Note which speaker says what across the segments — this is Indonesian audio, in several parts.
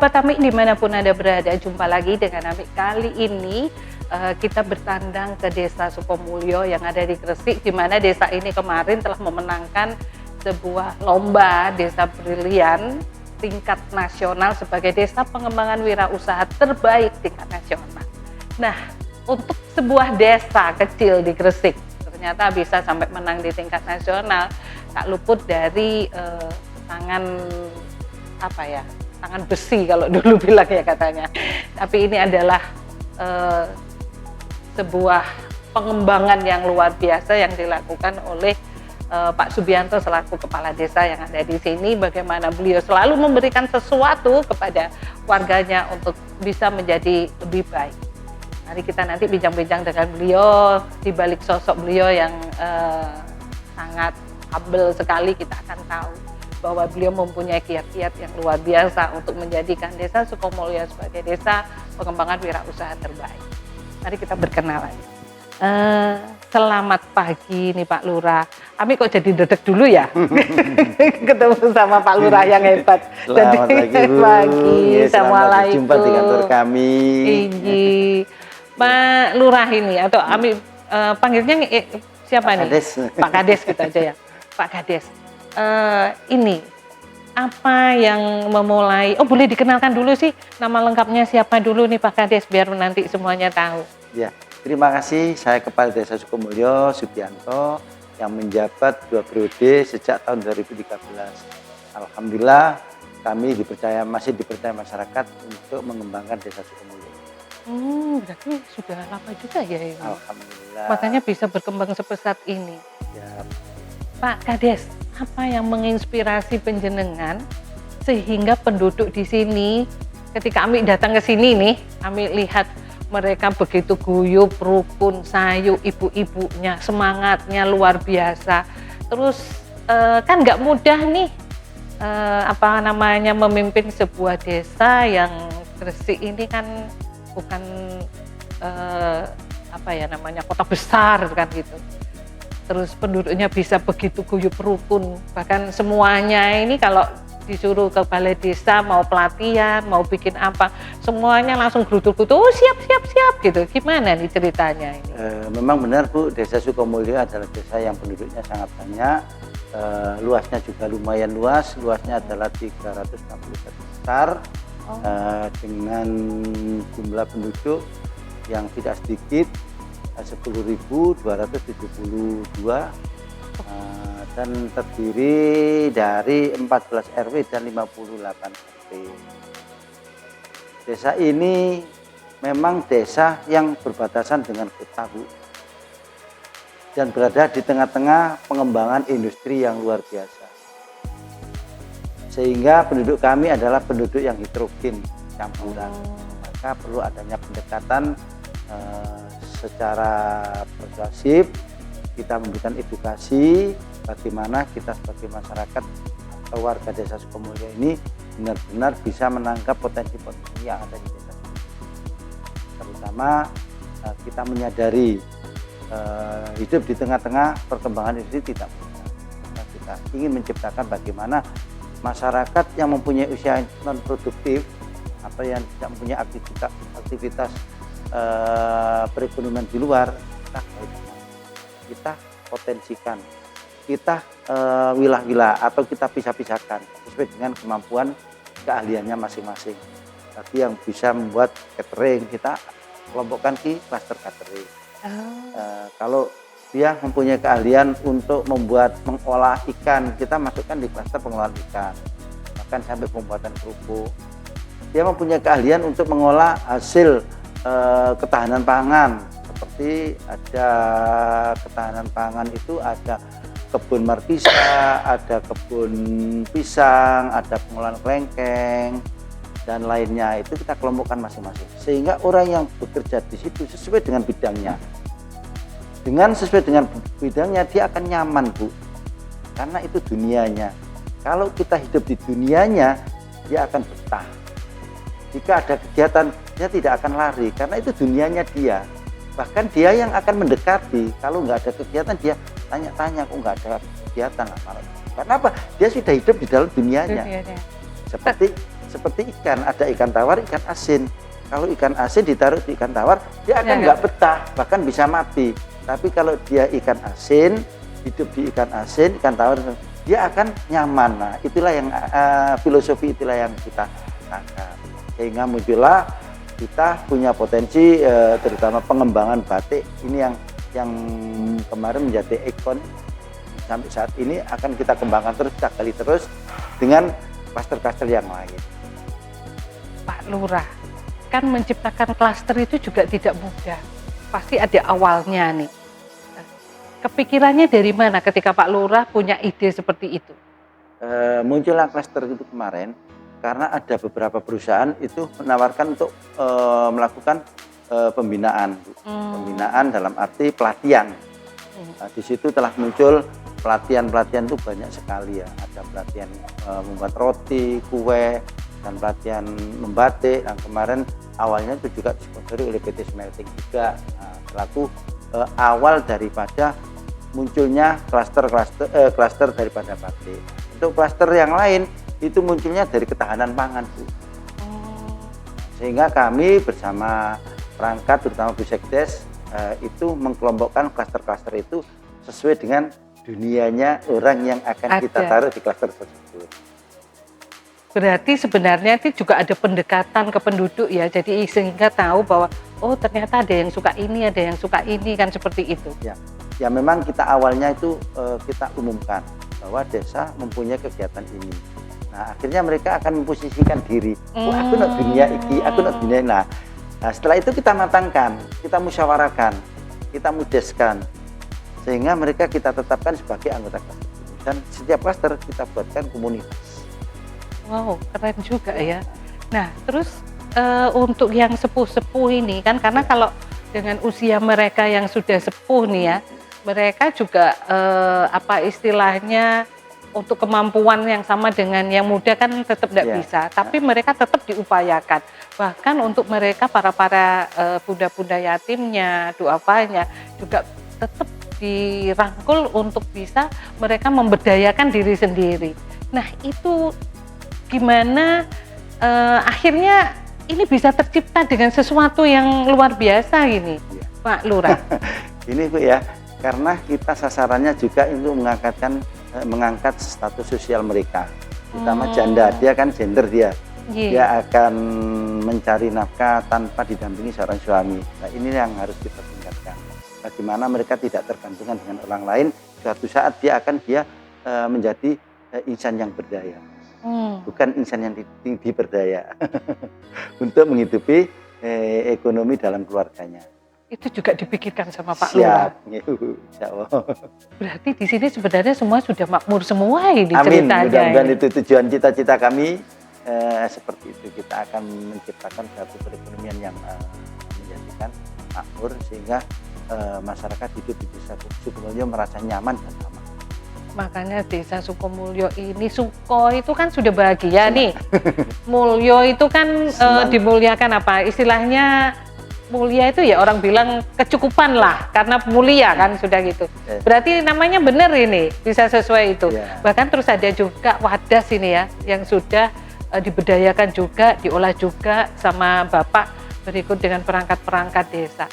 Speaker 1: Sahabat Amik dimanapun Anda berada, jumpa lagi dengan Amik. Kali ini kita bertandang ke Desa Sukomulyo yang ada di Gresik, di mana desa ini kemarin telah memenangkan sebuah lomba desa brilian tingkat nasional sebagai desa pengembangan wirausaha terbaik tingkat nasional. Nah, untuk sebuah desa kecil di Gresik ternyata bisa sampai menang di tingkat nasional, tak luput dari tangan besi kalau dulu bilang ya katanya. Tapi ini adalah sebuah pengembangan yang luar biasa yang dilakukan oleh Pak Subianto selaku kepala desa yang ada di sini. Bagaimana beliau selalu memberikan sesuatu kepada warganya untuk bisa menjadi lebih baik. Mari kita nanti bincang-bincang dengan beliau. Di balik sosok beliau yang sangat humble sekali, kita akan tahu bahwa beliau mempunyai kiat-kiat yang luar biasa untuk menjadikan Desa Sukomulyo sebagai desa pengembangan wirausaha terbaik. Mari kita berkenalan. Selamat pagi nih Pak Lurah. Ami kok jadi dedek dulu ya? Ketemu sama Pak Lurah yang hebat.
Speaker 2: Selamat pagi. Selamat jumpa di kantor kami.
Speaker 1: Iyi. Pak Lurah ini atau Ami panggilnya siapa nih?
Speaker 2: Kades.
Speaker 1: Pak Kades gitu aja ya. Pak Kades. Ini apa yang memulai? Oh, boleh dikenalkan dulu sih nama lengkapnya siapa dulu nih Pak Kades biar nanti semuanya tahu.
Speaker 2: Ya, terima kasih. Saya Kepala Desa Sukomulyo Subianto yang menjabat 2 periode sejak tahun 2013. Alhamdulillah kami masih dipercaya masyarakat untuk mengembangkan Desa Sukomulyo.
Speaker 1: Berarti sudah lama juga ya ini.
Speaker 2: Alhamdulillah.
Speaker 1: Makanya bisa berkembang sepesat ini.
Speaker 2: Ya.
Speaker 1: Pak Kades, apa yang menginspirasi penjenengan sehingga penduduk di sini ketika Ami datang ke sini nih, Ami lihat mereka begitu guyup, rukun, sayu, ibu-ibunya, semangatnya luar biasa. Terus kan nggak mudah nih memimpin sebuah desa yang Gresik ini kan bukan kota besar kan gitu. Terus penduduknya bisa begitu guyup rukun, bahkan semuanya ini kalau disuruh ke balai desa mau pelatihan, mau bikin apa, semuanya langsung gerutu-gerutu, oh siap gitu. Gimana nih ceritanya ini?
Speaker 2: Memang benar Bu, Desa Sukomulyo adalah desa yang penduduknya sangat banyak, luasnya juga lumayan luas, luasnya adalah 360 hektar, dengan jumlah penduduk yang tidak sedikit, 10.272, dan terdiri dari 14 RW dan 58 RT. Desa ini memang desa yang berbatasan dengan kota Bu, dan berada di tengah-tengah pengembangan industri yang luar biasa. Sehingga penduduk kami adalah penduduk yang heterogen, campuran. Maka perlu adanya pendekatan secara persuasif, kita memberikan edukasi bagaimana kita sebagai masyarakat atau warga Desa Sukomulyo ini benar-benar bisa menangkap potensi-potensi yang ada di desa ini. Terutama kita menyadari hidup di tengah-tengah perkembangan industri tidak mudah. Kita ingin menciptakan bagaimana masyarakat yang mempunyai usia non produktif atau yang tidak mempunyai aktivitas perekonomian di luar, kita potensikan, kita wilah-wilah atau kita pisah-pisahkan sesuai dengan kemampuan keahliannya masing-masing. Tapi yang bisa membuat catering kita kelompokkan di klaster catering. Kalau dia mempunyai keahlian untuk mengolah ikan, kita masukkan di klaster pengolahan ikan, bahkan sampai pembuatan kerupuk. Dia mempunyai keahlian untuk mengolah hasil ketahanan pangan, seperti ada ketahanan pangan itu ada kebun markisa, ada kebun pisang, ada pengolahan kelengkeng dan lainnya. Itu kita kelompokkan masing-masing sehingga orang yang bekerja di situ sesuai dengan bidangnya. Dengan sesuai dengan bidangnya dia akan nyaman Bu, karena itu dunianya. Kalau kita hidup di dunianya, dia akan betah. Jika ada kegiatan, dia tidak akan lari karena itu dunianya dia. Bahkan dia yang akan mendekati, kalau nggak ada kegiatan dia tanya-tanya, kok nggak ada kegiatan apa? Karena apa? Dia sudah hidup di dalam dunianya. seperti ikan, ada ikan tawar, ikan asin. Kalau ikan asin ditaruh di ikan tawar, dia akan
Speaker 1: Ya,
Speaker 2: nggak betah, bahkan bisa mati. Tapi kalau dia ikan asin, hidup di ikan asin, ikan tawar, dia akan nyaman. Nah, itulah yang filosofi, itulah yang kita tangkap. Sehingga muncullah kita punya potensi, terutama pengembangan batik ini yang kemarin menjadi ikon. Sampai saat ini akan kita kembangkan terus, kita gali terus dengan klaster-klaster yang lain.
Speaker 1: Pak Lurah, kan menciptakan klaster itu juga tidak mudah. Pasti ada awalnya nih. Kepikirannya dari mana ketika Pak Lurah punya ide seperti itu?
Speaker 2: Muncullah klaster itu kemarin karena ada beberapa perusahaan itu menawarkan untuk melakukan pembinaan. Pembinaan dalam arti pelatihan. Nah, di situ telah muncul pelatihan-pelatihan itu banyak sekali ya. Ada pelatihan membuat roti, kue, dan pelatihan membatik. Dan kemarin awalnya itu juga disponsori oleh PT Smelting juga. Nah, selaku awal daripada munculnya klaster daripada batik. Untuk klaster yang lain itu munculnya dari ketahanan pangan, Bu. Sehingga kami bersama perangkat terutama Bu Sekdes itu mengkelompokkan klaster-klaster itu sesuai dengan dunianya orang yang akan kita taruh di klaster tersebut.
Speaker 1: Berarti sebenarnya itu juga ada pendekatan ke penduduk ya, jadi sehingga tahu bahwa oh ternyata ada yang suka ini, ada yang suka ini, kan seperti itu.
Speaker 2: Ya memang kita awalnya itu kita umumkan bahwa desa mempunyai kegiatan ini. Nah akhirnya mereka akan memposisikan diri, oh, aku nak dunia iki, aku nak dunia. Nah setelah itu kita matangkan, kita musyawarahkan, kita mudeskan, sehingga mereka kita tetapkan sebagai anggota klaster. Dan setiap klaster kita buatkan komunitas.
Speaker 1: Wow, keren juga ya. Nah, terus untuk yang sepuh-sepuh ini kan, karena kalau dengan usia mereka yang sudah sepuh nih ya, mereka juga apa istilahnya untuk kemampuan yang sama dengan yang muda kan tetap tidak bisa, tapi mereka tetap diupayakan. Bahkan untuk mereka para bunda-bunda yatimnya, duafanya juga tetap dirangkul untuk bisa mereka memberdayakan diri sendiri. Nah itu gimana akhirnya ini bisa tercipta dengan sesuatu yang luar biasa ini, Pak Lurah?
Speaker 2: Ini Bu ya, karena kita sasarannya juga untuk mengangkat status sosial mereka, terutama janda. Dia kan gender dia akan mencari nafkah tanpa didampingi seorang suami. Nah ini yang harus kita tingkatkan. Bagaimana mereka tidak tergantungan dengan orang lain, suatu saat dia akan menjadi insan yang berdaya, bukan insan yang diberdaya untuk menghidupi ekonomi dalam keluarganya.
Speaker 1: Itu juga dipikirkan sama Pak Lurah.
Speaker 2: Insya Allah.
Speaker 1: Berarti di sini sebenarnya semua sudah makmur semua ini
Speaker 2: Amin.
Speaker 1: ceritanya.
Speaker 2: Mudah-mudahan itu tujuan cita-cita kami, seperti itu. Kita akan menciptakan satu perekonomian yang menjadikan makmur sehingga masyarakat hidup di desa Sukomulyo merasa nyaman dan aman.
Speaker 1: Makanya desa Sukomulyo ini, Suko itu kan sudah bahagia nih. Mulyo itu kan dimuliakan, apa istilahnya? Mulia itu ya orang bilang kecukupan lah, karena mulia kan sudah gitu. Berarti namanya benar ini, bisa sesuai itu. Bahkan terus ada juga wadas ini ya, yang sudah diberdayakan juga, diolah juga sama Bapak berikut dengan perangkat-perangkat desa.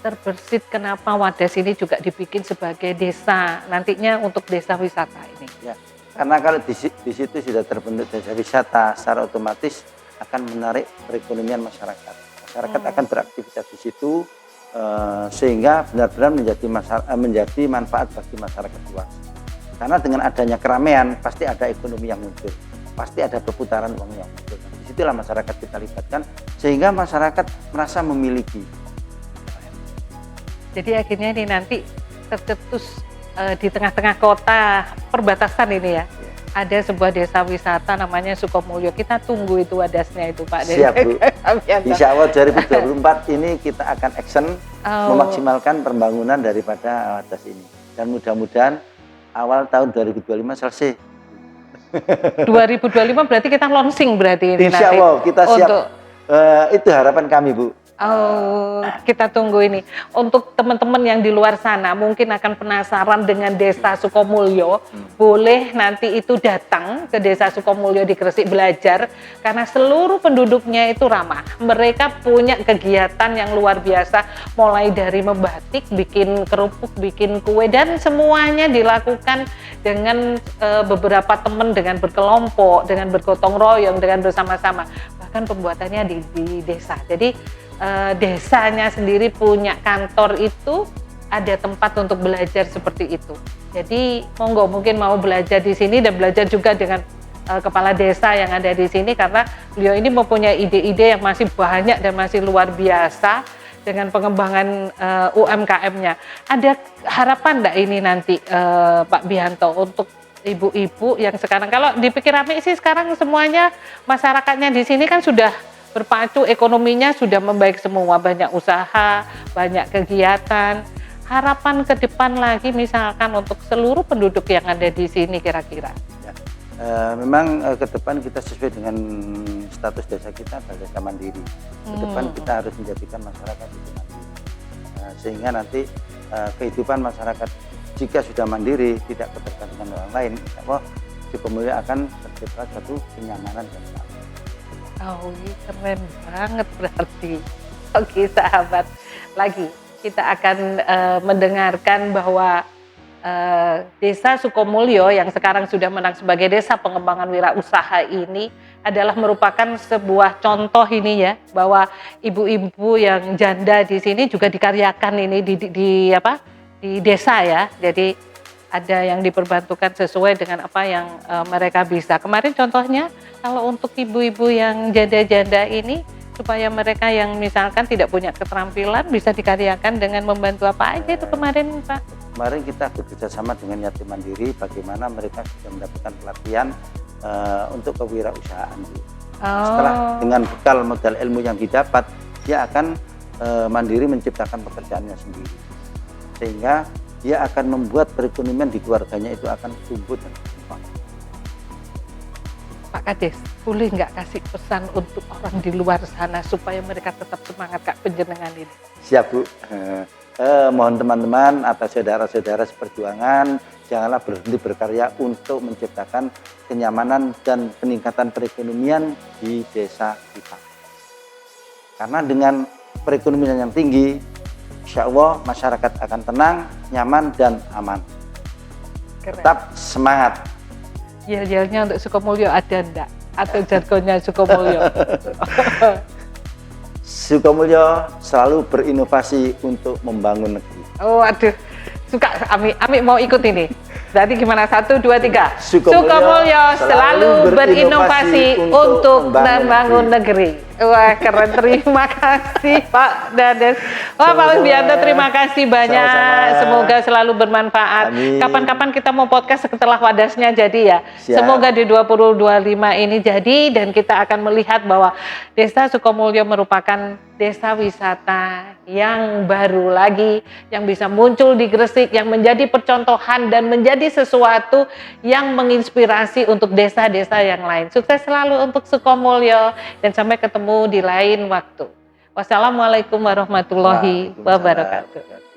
Speaker 1: Terbersit kenapa wadas ini juga dibikin sebagai desa nantinya untuk desa wisata ini?
Speaker 2: Ya, karena kalau di situ sudah terbentuk desa wisata, secara otomatis akan menarik perekonomian masyarakat. Masyarakat akan beraktivitas di situ sehingga benar-benar menjadi manfaat bagi masyarakat luas. Karena dengan adanya keramaian pasti ada ekonomi yang muncul, pasti ada perputaran uang yang muncul. Disitulah masyarakat kita libatkan sehingga masyarakat merasa memiliki.
Speaker 1: Jadi akhirnya ini nanti tercetus di tengah-tengah kota perbatasan ini ya. Ada sebuah desa wisata namanya Sukomulyo. Kita tunggu itu wadasnya itu Pak.
Speaker 2: Siap Bu. Insya Allah 2024 ini kita akan action memaksimalkan pembangunan daripada wadas ini. Dan mudah-mudahan awal tahun 2025 selesai. 2025
Speaker 1: berarti kita launching berarti ini
Speaker 2: Insya Allah
Speaker 1: nanti
Speaker 2: kita siap. Itu harapan kami Bu.
Speaker 1: Oh, kita tunggu ini. Untuk teman-teman yang di luar sana mungkin akan penasaran dengan Desa Sukomulyo, boleh nanti itu datang ke Desa Sukomulyo di Gresik belajar karena seluruh penduduknya itu ramah. Mereka punya kegiatan yang luar biasa, mulai dari membatik, bikin kerupuk, bikin kue dan semuanya dilakukan dengan beberapa teman, dengan berkelompok, dengan bergotong royong, dengan bersama-sama. Bahkan pembuatannya di desa. Jadi desanya sendiri punya kantor itu ada tempat untuk belajar seperti itu. Jadi monggo mungkin mau belajar di sini dan belajar juga dengan kepala desa yang ada di sini karena beliau ini mempunyai ide-ide yang masih banyak dan masih luar biasa dengan pengembangan UMKM-nya. Ada harapan enggak ini nanti Pak Bianto untuk ibu-ibu yang sekarang, kalau di Pikirami sih sekarang semuanya masyarakatnya di sini kan sudah berpacu, ekonominya sudah membaik semua, banyak usaha, banyak kegiatan. Harapan ke depan lagi misalkan untuk seluruh penduduk yang ada di sini kira-kira.
Speaker 2: Ya, memang ke depan kita sesuai dengan status desa kita adalah desa mandiri. Ke depan kita harus menjadikan masyarakat itu mandiri. Sehingga nanti kehidupan masyarakat jika sudah mandiri, tidak ketergantungan orang lain, Sukomulyo akan tercipta satu kenyamanan dan keamanan.
Speaker 1: Oh, keren banget berarti. Oke sahabat, lagi kita akan mendengarkan bahwa Desa Sukomulyo yang sekarang sudah menang sebagai desa pengembangan wirausaha ini adalah merupakan sebuah contoh ini ya, bahwa ibu-ibu yang janda di sini juga dikaryakan ini di desa ya. Jadi ada yang diperbantukan sesuai dengan apa yang mereka bisa. Kemarin contohnya kalau untuk ibu-ibu yang janda-janda ini supaya mereka yang misalkan tidak punya keterampilan bisa dikaryakan dengan membantu apa aja itu kemarin Pak?
Speaker 2: Kemarin kita bekerja sama dengan Yatim Mandiri bagaimana mereka sudah mendapatkan pelatihan untuk kewirausahaan. Setelah dengan bekal modal ilmu yang didapat, dia akan mandiri menciptakan pekerjaannya sendiri. Sehingga dia akan membuat perekonomian di keluarganya itu akan tumbuh dan berkembang.
Speaker 1: Pak Kades, boleh nggak kasih pesan untuk orang di luar sana supaya mereka tetap semangat Kak penjenengan ini?
Speaker 2: Siap Bu. Mohon teman-teman atau saudara-saudara seperjuangan janganlah berhenti berkarya untuk menciptakan kenyamanan dan peningkatan perekonomian di desa kita. Karena dengan perekonomian yang tinggi, insya Allah masyarakat akan tenang, nyaman, dan aman.
Speaker 1: Keren.
Speaker 2: Tetap semangat.
Speaker 1: Yel-yelnya untuk Sukomulyo ada enggak? Atau jargonnya Sukomulyo?
Speaker 2: Sukomulyo selalu berinovasi untuk membangun negeri.
Speaker 1: Oh aduh, suka Ami mau ikut ini. Berarti gimana? 1, 2, 3.
Speaker 2: Sukomulyo
Speaker 1: selalu berinovasi untuk membangun negeri. Wah keren, terima kasih Pak Dades. Wah Pak Wibianto, terima kasih banyak.
Speaker 2: Sama-sama.
Speaker 1: Semoga selalu bermanfaat.
Speaker 2: Amin.
Speaker 1: Kapan-kapan kita mau podcast setelah Wadasnya jadi ya.
Speaker 2: Siap.
Speaker 1: Semoga di 2025 ini jadi dan kita akan melihat bahwa Desa Sukomulyo merupakan desa wisata yang baru lagi, yang bisa muncul di Gresik, yang menjadi percontohan dan menjadi sesuatu yang menginspirasi untuk desa-desa yang lain. Sukses selalu untuk Sukomulyo dan sampai ketemu di lain waktu. Wassalamualaikum warahmatullahi wabarakatuh.